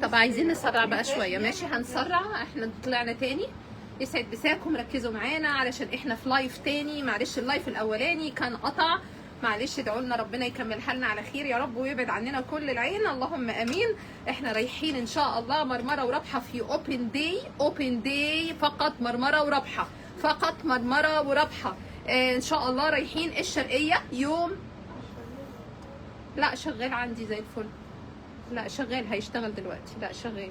طب عايزين نسرع بقى شويه. ماشي هنسرع، احنا طلعنا تاني. يسعد مساكم، ركزوا معانا علشان احنا في لايف تاني. معلش اللايف الاولاني كان قطع، معلش ادعوا لنا ربنا يكملها لنا على خير يا رب ويبعد عننا كل العين، اللهم امين. احنا رايحين ان شاء الله مرمره ورابحه في اوبن داي فقط، مرمره ورابحه فقط، مرمره ورابحه. ان شاء الله رايحين الشرقيه يوم. لا شغال عندي زي الفل، لا شغال هيشتغل دلوقتي، لا شغال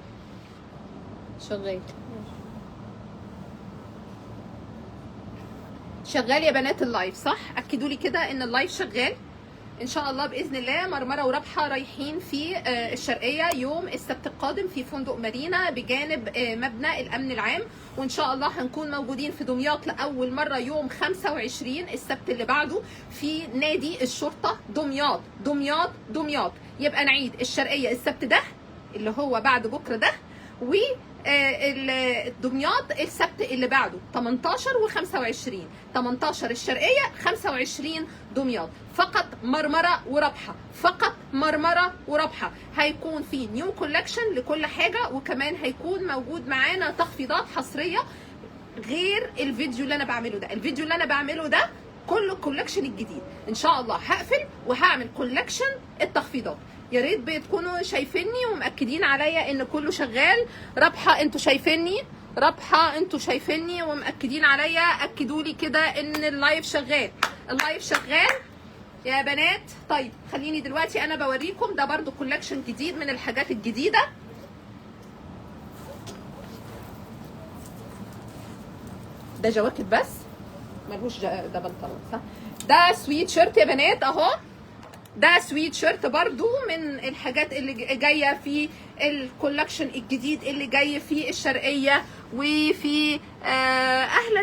شغال يا بنات اللايف صح؟ اكدوا لي كده ان اللايف شغال. ان شاء الله باذن الله مرمره ورابحه رايحين في الشرقيه يوم السبت القادم في فندق مارينا بجانب مبنى الامن العام، وان شاء الله هنكون موجودين في دمياط لاول مره يوم 25 السبت اللي بعده في نادي الشرطه دمياط. يبقى نعيد الشرقيه السبت ده اللي هو بعد بكره ده، و دمياط السبت اللي بعده 18 و25، 18 الشرقيه 25 دمياط. فقط مرمره ورابحه، فقط مرمره ورابحه. هيكون في نيو كولكشن لكل حاجه، وكمان هيكون موجود معانا تخفيضات حصريه غير الفيديو اللي انا بعمله ده. الفيديو اللي انا بعمله ده كله كولكشن الجديد. ان شاء الله هقفل وهعمل كولكشن التخفيضات. يا ريت تكونوا شايفيني ومأكدين عليا ان كله شغال. رابحه انتوا شايفيني، رابحه انتوا شايفيني ومأكدين عليا، اكدوا لي كده ان اللايف شغال. اللايف شغال يا بنات. طيب خليني دلوقتي انا بوريكم ده برضو كولكشن جديد من الحاجات الجديده. ده جواكت بس ملهوش ده بنطلون صح؟ ده سويت شيرت يا بنات اهو، ده سويت شيرت برضو من الحاجات اللي جايه في الكولكشن الجديد اللي جاي في الشرقيه. وفي اهلا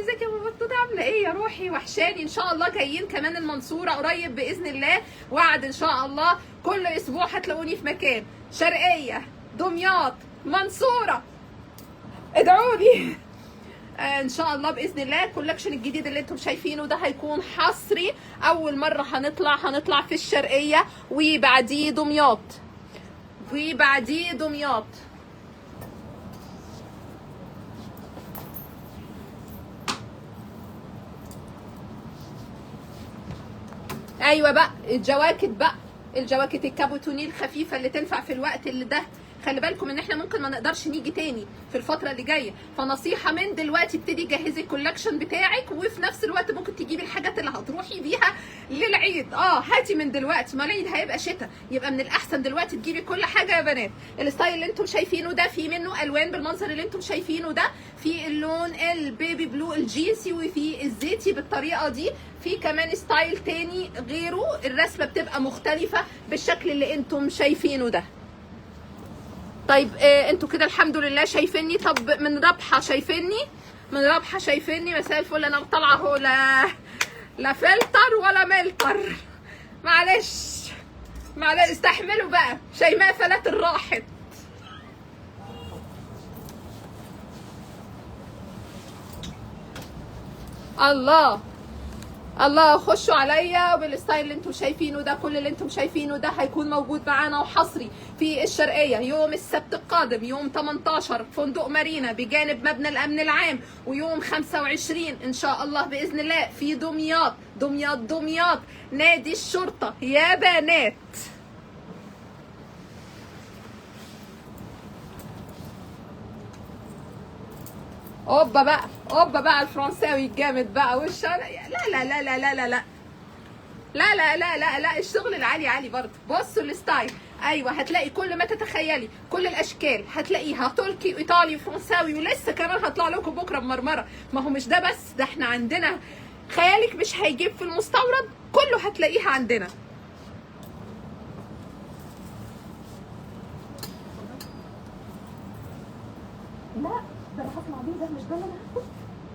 ازيك يا بابا بطوطه عامله ايه يا روحي وحشاني. ان شاء الله جايين كمان المنصوره قريب باذن الله، وعد ان شاء الله كل اسبوع هتلاقوني في مكان. شرقيه، دمياط، منصوره، ادعوا لي. ان شاء الله باذن الله الكولكشن الجديد اللي انتم شايفينه ده هيكون حصري. اول مره هنطلع في الشرقيه وبعديه دمياط، ايوه بقى الجواكت الكابوتوني الخفيفه اللي تنفع في الوقت اللي ده. خلي بالكم ان احنا ممكن ما نقدرش نيجي تاني في الفتره اللي جايه، فنصيحه من دلوقتي ابتدي جهزي الكولكشن بتاعك، وفي نفس الوقت ممكن تجيبي الحاجات اللي هتروحي بيها للعيد. هاتي من دلوقتي، ما العيد هيبقى شتاء، يبقى من الاحسن دلوقتي تجيبي كل حاجه يا بنات. الستايل اللي انتم شايفينه ده في منه الوان بالمنظر اللي انتم شايفينه ده، في اللون البيبي بلو الجيسي وفي الزيتي بالطريقه دي. في كمان ستايل تاني غيره الرسمه بتبقى مختلفه بالشكل اللي انتم شايفينه ده. طيب انتوا كده الحمد لله شايفيني. طب من رابحه شايفيني مساء الفل. انا طالعه اهو، لا فلتر ولا ملتر، معلش استحملوا بقى. شيماء فلاتر راحت. الله خشوا عليا بالستايل اللي انتم شايفينه ده. كل اللي انتم شايفينه ده هيكون موجود معانا وحصري في الشرقيه يوم السبت القادم يوم 18 فندق مارينا بجانب مبنى الامن العام، ويوم 25 ان شاء الله باذن الله في دمياط نادي الشرطه يا بنات. اوبا بقى الفرنساوي الجامد بقى وش. لا الشغل العالي عالي برضه. بصوا الستايل، ايوه هتلاقي كل ما تتخيلي، كل الاشكال هتلاقيها، تركي ايطالي فرنساوي، ولسه كمان هطلع لكم بكره بمرمره. ما هو مش ده بس، ده احنا عندنا خيالك مش هيجيب في المستورد، كله هتلاقيها عندنا. لا ده انا هطلع بيه، ده مش ده اللي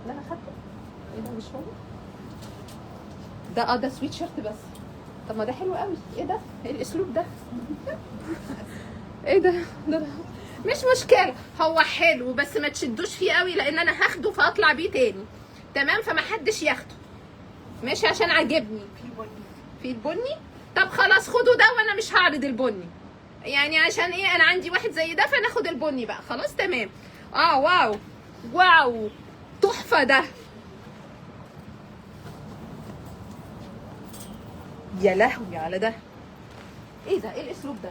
انا خدته. ايه ده مش هو ده؟ ده سويت شيرت بس. طب ما ده حلو قوي. ايه ده؟ ايه الاسلوب ده؟ ايه ده مش مشكله، هو حلو بس ما تشدوش فيه قوي لان انا هاخده فاطلع بيه تاني. تمام، فما حدش ياخده ماشي عشان عاجبني. في البني. طب خلاص خدوا ده وانا مش هعرض البني. يعني عشان ايه؟ انا عندي واحد زي ده فناخد البني بقى. خلاص تمام. واو واو تحفه ده. يا لهوي على ده. ايه ده؟ ايه الاسلوب ده؟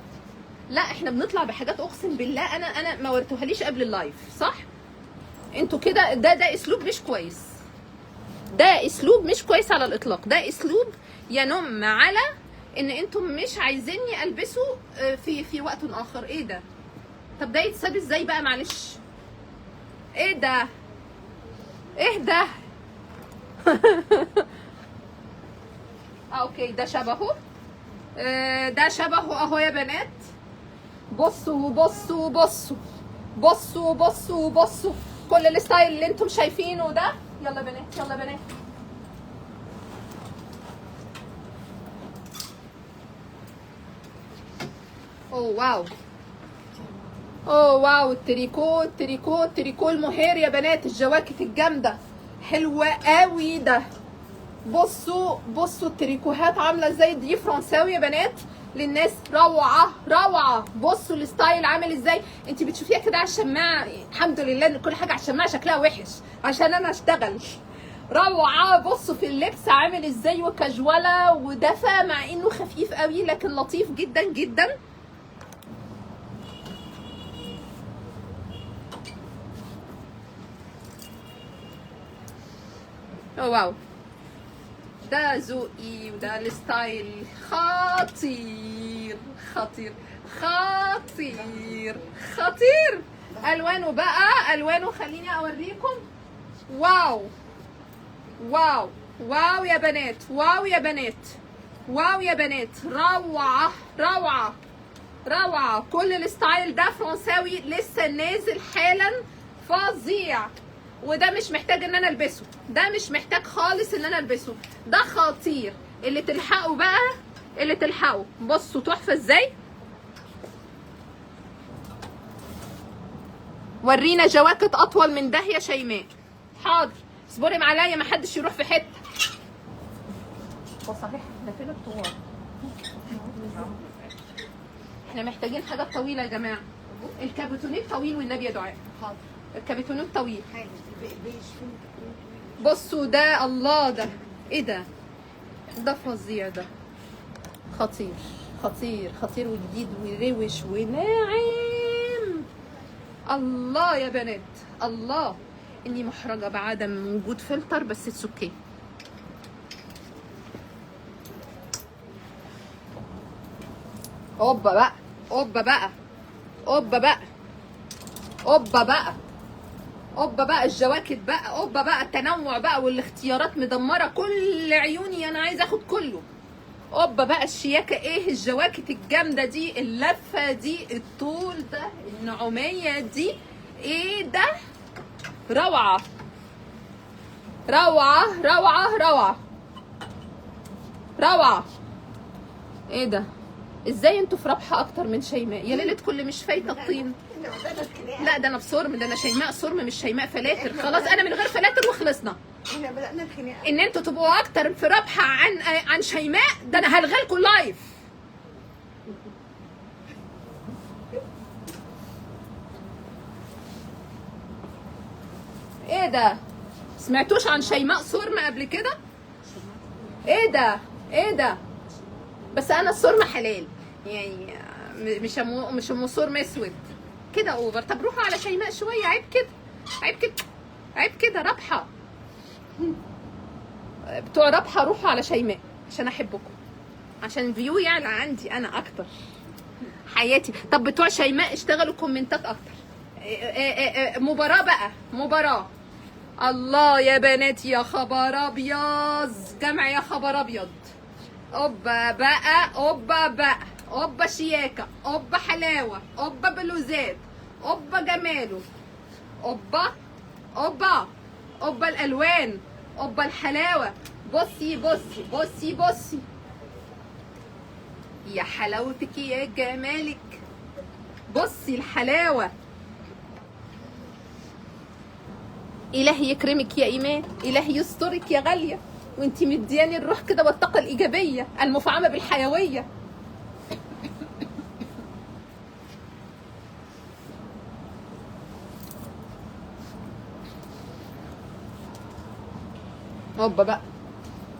لا احنا بنطلع بحاجات اقسم بالله انا ما وريتوهاليش قبل اللايف، صح؟ انتوا كده ده اسلوب مش كويس. ده اسلوب مش كويس على الاطلاق. ده اسلوب ينم على ان انتم مش عايزيني البسه في وقت اخر. ايه ده؟ طب ده يتساب ازاي بقى معلش؟ ايه ده؟ ايه ده؟ اوكي ده شبهه. ده شبهه اهو يا بنات. بصوا بصوا بصوا بصوا بصوا بصوا كل الستايل اللي انتم شايفينه ده. يلا بنات يلا بنات. اوه واو اوه واو. التريكو التريكو التريكو المهير يا بنات. الجواكت الجامده حلوه قوي ده. بصوا بصوا التريكوهات عامله ازاي. دي فرنساوي يا بنات للناس. روعه روعه. بصوا الستايل عامل ازاي. انت بتشوفيها كده على الشماعه. الحمد لله ان كل حاجه على الشماعه شكلها وحش عشان انا اشتغل. روعه. بصوا في اللبس عامل ازاي وكاجواله ودفى مع انه خفيف قوي لكن لطيف جدا جدا. اوه واو. ده ذوقي وده الستايل. خطير خطير خطير خطير. الوانه بقى الوانه خليني اوريكم. واو واو واو يا بنات. واو يا بنات. واو يا بنات. روعه روعه روعه. كل الستايل ده فرنساوي لسه نازل حالا. فظيع. وده مش محتاج ان انا البسه. ده مش محتاج خالص ان انا البسه. ده خطير. اللي تلحقوا بقى اللي تلحقوا. بصوا تحفه ازاي. ورينا جواكت اطول من ده يا شيماء. حاضر اصبري معايا ما حدش يروح في حته. هو صحيح ده فين الطوال؟ احنا محتاجين حاجات طويله يا جماعه. الكابوتونيت طويل والنبي يا دعاء. حاضر. الكابوتونيت طويل. بصوا ده. الله ده ايه ده؟ ده فظيع ده. خطير خطير خطير وجديد وروش وناعم. الله يا بنات. الله. اني محرجه بعدم وجود فلتر بس اتس اوكي. اوبا بقى اوبا بقى اوبا بقى اوبا بقى اوبا بقى. الجواكت بقى اوبا بقى. التنوع بقى والاختيارات مدمره كل عيوني. انا عايزه اخد كله. اوبا بقى الشياكه. ايه الجواكت الجامده دي. اللفه دي. الطول ده. النعوميه دي. ايه ده؟ روعه روعه روعه روعه روعه. ايه ده؟ ازاي انتوا في ربحه اكتر من شيماء يا ليله كل مش فايته الطين. لا ده انا في صرم. ده انا شيماء صرم مش شيماء فلاتر. خلاص انا من غير فلاتر وخلصنا. احنا بدأنا الخناقه. ان انتوا تبقوا اكتر في ربحه عن شيماء. ده انا هلغي لكم لايف. ايه ده؟ سمعتوش عن شيماء صرم قبل كده؟ ايه ده؟ ايه ده؟ بس انا الصرم حلال يعني. مش صرم اسود كده اوفر. طب روحوا على شيماء شويه. عيب كده عيب كده عيب كده. ربحه بتوع ربحه روحوا على شيماء عشان احبكم. عشان الفيو يعلى عندي انا اكتر. حياتي. طب بتوع شيماء اشتغلوا كومنتات اكتر. مباراه بقى. مباراه. الله يا بنات. يا خبر ابيض. جمع يا خبر ابيض. اوبا بقى اوبا بقى اوبا شياكه. اوبا حلاوه. اوبا بلوزات. اوبا جماله. اوبا اوبا اوبا الالوان. اوبا الحلاوه. بصي بصي بصي بصي. يا حلاوتك يا جمالك. بصي الحلاوه. إلهي يكرمك يا إيمان. إلهي يسترك يا غالية. وانتي مدياني الروح كده والطاقة الإيجابية المفعمة بالحيوية. هوبا بقى،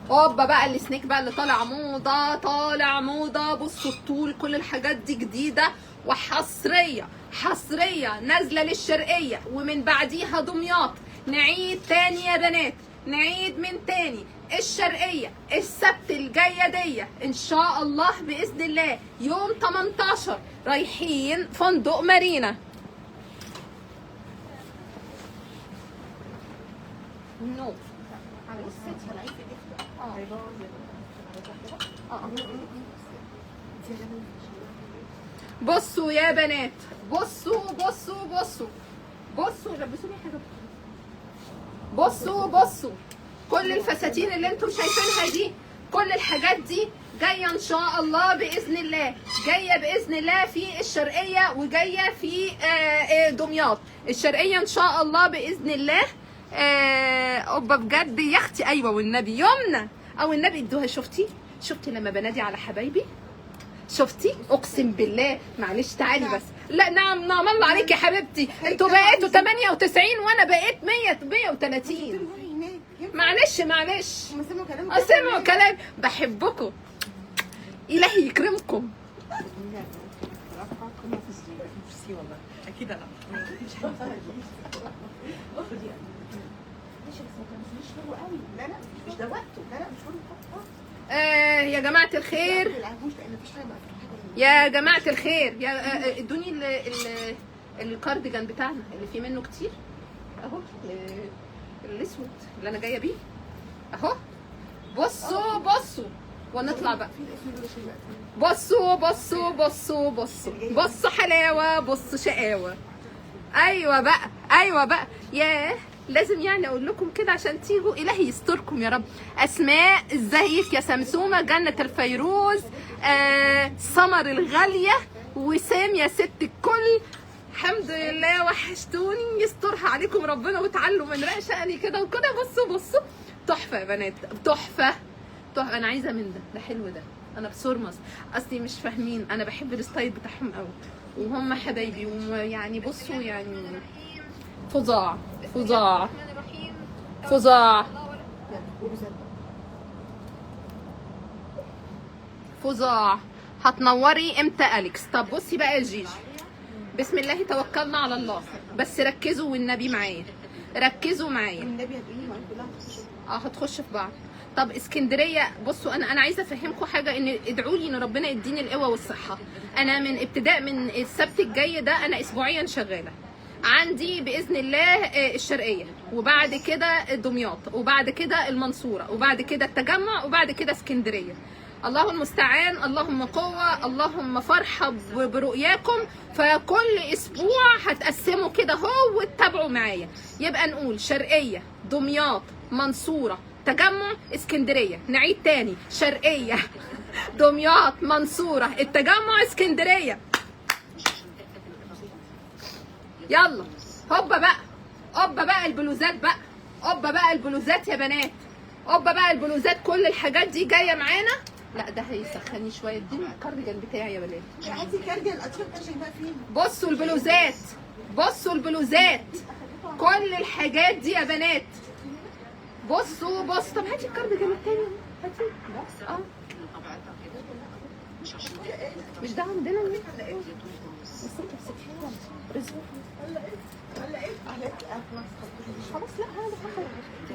هوبا بقى السنيك بقى اللي طالع موضه، طالع موضه. بصوا الطول، كل الحاجات دي جديده وحصريه، حصريه نازله للشرقيه ومن بعديها دمياط. نعيد تاني يا بنات، نعيد من تاني. الشرقيه السبت الجايه دي ان شاء الله باذن الله يوم 18 رايحين فندق مارينا. نو بصوا يا بنات، بصوا بصوا بصوا بصوا، لبسوني حاجه. بصوا بصوا كل الفساتين اللي انتم شايفينها دي، كل الحاجات دي جايه ان شاء الله باذن الله، جايه باذن الله في الشرقيه وجايه في دمياط. الشرقيه ان شاء الله باذن الله. اوبا بجد يا اختي، ايوه والنبي يمنى او النبي ادوها. شفتي لما بنادي على حبايبي؟ شفتي؟ اقسم بالله. معلش تعالي بس. لا نعم الله عليك يا حبيبتي، انتوا بقيتوا 98 وانا بقيت 130. معلش سمعوا كلام. بحبكم، الهي يكرمكم. اكيد انا مش ده وقته. لا مش يا جماعة الخير، يا جماعة الخير، يا ادوني الكارديجان بتاعنا اللي فيه منه كتير اهو، الاسود اللي انا جايه بيه اهو. بصوا بصوا ونطلع بقى. بصوا بصوا بصوا بصوا بصوا حلاوه، بصوا شقاوه. ايوه بقى ياه، لازم يعني اقول لكم كده عشان تيجوا. الهي يستركم يا رب. اسماء ازيك يا سمسومه، جنه الفيروز، سمر الغاليه، وسام يا ست الكل. الحمد لله وحشتوني، يسترها عليكم ربنا وتعلوا من رقشقني كده وكده. بصوا تحفه يا بنات، تحفه. انا عايزه من ده حلو ده. انا بسرمس اصلي مش فاهمين، انا بحب الستايل بتاعهم قوي وهم حبايبي. ويعني بصوا يعني فظاع. هتنوري امتى اليكس؟ طب بصي بقى يا جيجي، بسم الله توكلنا على الله، بس ركزوا والنبي معايا، ركزوا معايا. النبي هتقولي ما كلها هتخش في بعض. طب اسكندريه، بصوا انا عايزه افهمكم حاجه، ان ادعوا لي ان ربنا يديني القوه والصحه. انا من ابتداء من السبت الجاي ده انا اسبوعيا شغاله. عندي باذن الله الشرقيه، وبعد كده دمياط، وبعد كده المنصوره، وبعد كده التجمع، وبعد كده اسكندريه. الله المستعان، اللهم قوه، اللهم فرحه برؤياكم. فكل اسبوع هتقسموا كده اهو وتتابعوا معايا. يبقى نقول شرقيه، دمياط، منصوره، تجمع، اسكندريه. نعيد تاني، شرقيه دمياط، منصوره، التجمع، اسكندريه. يلا هوبا بقى البلوزات بقى، هوبا بقى البلوزات يا بنات، هوبا بقى البلوزات. كل الحاجات دي جايه معانا. لا ده هيسخني شويه. اديني الكارديجان بتاعي يا بنات. عادي كارديان اطفال عشان بقى فين. بصوا البلوزات، كل الحاجات دي يا بنات. بصوا طب هاتي الكارديجان التاني، هاتي. مش ده عندنا ولا ايه؟ خلاص لا هذا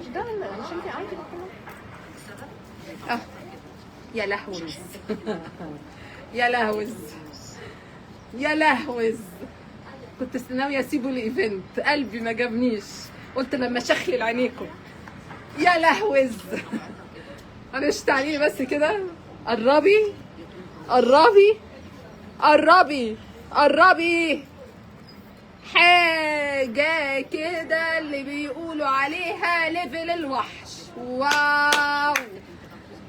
مش ده مش انت عايزه يا لهوز يا لهوز. كنت ناويه اسيبه الايفنت، قلبي ما جابنيش، قلت لما اشخلل عينيكم. يا لهوز معلش تعالي بس كده، قربي حاجه كده اللي بيقولوا عليها ليفل الوحش. واو.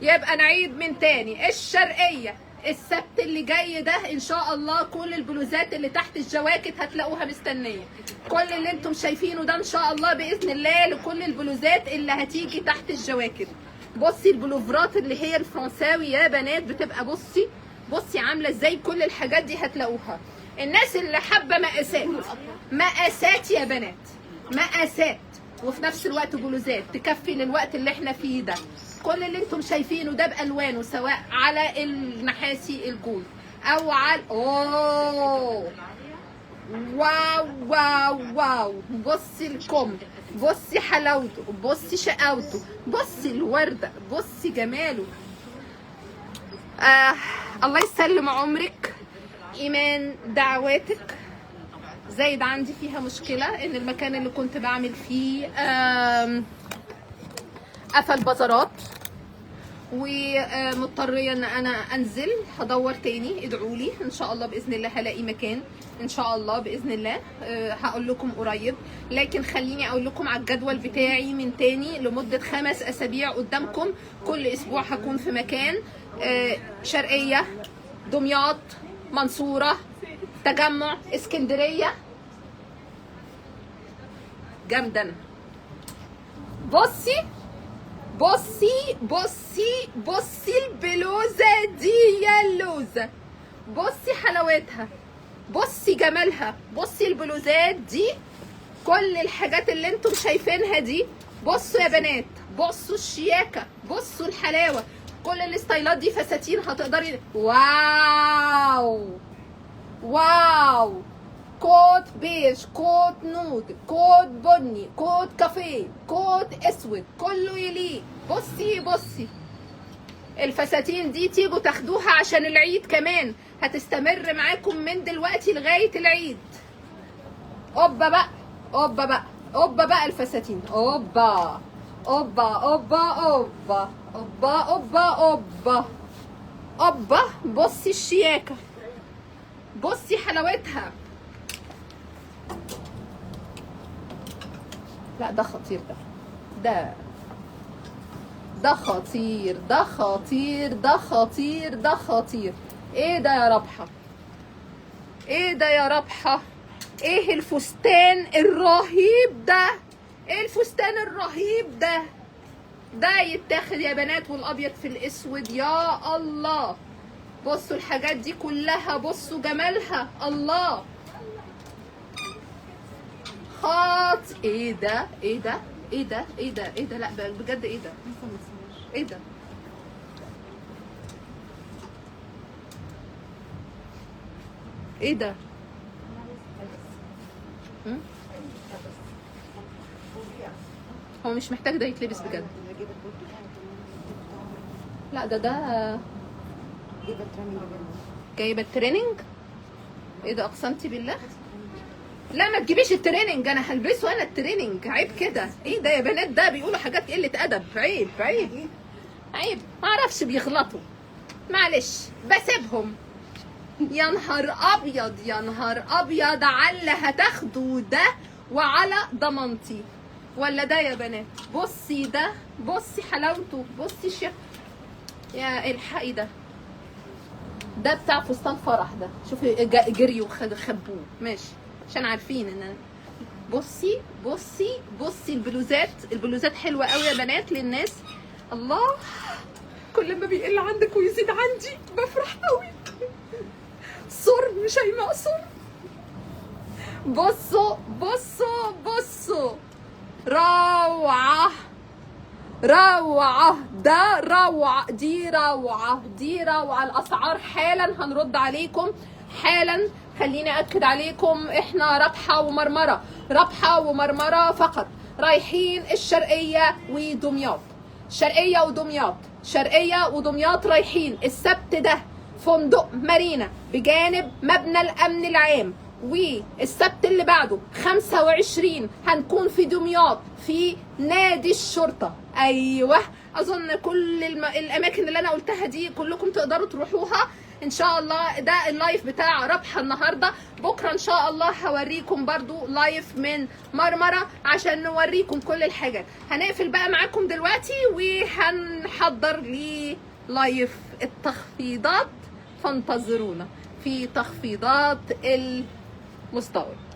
يبقى نعيد من تاني، الشرقيه السبت اللي جاي ده ان شاء الله كل البلوزات اللي تحت الجواكت هتلاقوها مستنيه. كل اللي انتم شايفينه ده ان شاء الله باذن الله لكل البلوزات اللي هتيجي تحت الجواكت. بصي البلوفرات اللي هي الفرنساوي يا بنات بتبقى بصي عامله ازاي. كل الحاجات دي هتلاقوها. الناس اللي حابه مقاسات يا بنات، مقاسات وفي نفس الوقت بلوزات تكفي للوقت اللي احنا فيه ده. كل اللي انتم شايفينه ده بالوانه، سواء على النحاسي الجولد او على اوه واو واو واو. بصي الكم، بصي حلاوته، بصي شقاوته، بصي الورده، بصي جماله. الله يسلم عمرك. ايمان دعواتك. زايد عندي فيها مشكله ان المكان اللي كنت بعمل فيه قفل بازارات، ومضطريه ان انا انزل. هدور تاني، ادعوا لي ان شاء الله باذن الله هلاقي مكان ان شاء الله باذن الله. هقول لكم قريب، لكن خليني اقول لكم على الجدول بتاعي من تاني لمده 5 اسابيع قدامكم. كل اسبوع هكون في مكان، شرقيه، دمياط، منصوره، تجمع، اسكندريه. جامده انا. بصي بصي بصي بصي البلوزه دي يا اللوزه، بصي حلاوتها، بصي جمالها، بصي البلوزات دي، كل الحاجات اللي انتم شايفينها دي. بصوا يا بنات، بصوا الشياكه، بصوا الحلاوه. كل الستايلات دي فساتين هتقدري. واو واو. كوت بيج، كوت نود، كوت بني، كوت كافيه، كوت اسود، كله يليق. بصي بصي الفساتين دي تيجوا تاخدوها عشان العيد كمان، هتستمر معاكم من دلوقتي لغايه العيد. اوبا بقى، اوبا بقى، اوبا بقى الفساتين. اوبا اوبا اوبا اوبا اوبا اوبا اوبا اوبا. بصي الشياكه، بصي حلاوتها. لا ده خطير، ده خطير، ده خطير، ده خطير، ده خطير. ايه ده يا ربحة، ايه ده يا ربحة، ايه الفستان الرهيب ده، ايه الفستان الرهيب ده. ده يتاخد يا بنات، والابيض في الاسود. يا الله، بصوا الحاجات دي كلها، بصوا جمالها. الله ايه ده، ايه ده، ايه ده، ايه ده، ايه ده. لا بجد ايه ده، ايه ده. ايه ده. هو مش محتاج ده يتلبس بجد. لا ده جايبه التريننج. ايه ده، اقسمتي بالله. لا ما تجيبيش التريننج، انا هلبسه انا التريننج. عيب كده. ايه ده يا بنات، ده بيقولوا حاجات قله ادب. عيب عيب عيب. ما اعرفش بيغلطوا، معلش بسيبهم. يا نهار ابيض، يا نهار ابيض على اللي هتاخدوا ده، وعلى ضمانتي. ولا ده يا بنات، بصي ده، بصي حلاوته، بصي الشيخ. يا الحقي ده بتاع فستان فرح ده. شوفي جريوا خبوه. ماشي عشان عارفين ان بصي بصي بصي البلوزات حلوه قوي يا بنات للناس. الله، كل ما بيقل عندك ويزيد عندي بفرح قوي. صر مش هيمقصر. بصوا بصوا بصوا، روعه روعه. ده روعه، دي روعه، دي روعه. الاسعار حالا هنرد عليكم حالا. خليني اكد عليكم، احنا ربحه ومرمره، ربحه ومرمره فقط. رايحين الشرقيه ودمياط، شرقيه ودمياط، شرقيه ودمياط. رايحين السبت ده فندق مارينا بجانب مبنى الامن العام، والسبت اللي بعده 25 هنكون في دمياط في نادي الشرطه. ايوه، اظن كل الاماكن اللي انا قلتها دي كلكم تقدروا تروحوها ان شاء الله. ده اللايف بتاع ربحه النهارده. بكره ان شاء الله هوريكم برضو لايف من مرمره عشان نوريكم كل الحاجات. هنقفل بقى معاكم دلوقتي وهنحضر لايف التخفيضات، فانتظرونا في تخفيضات المستورد.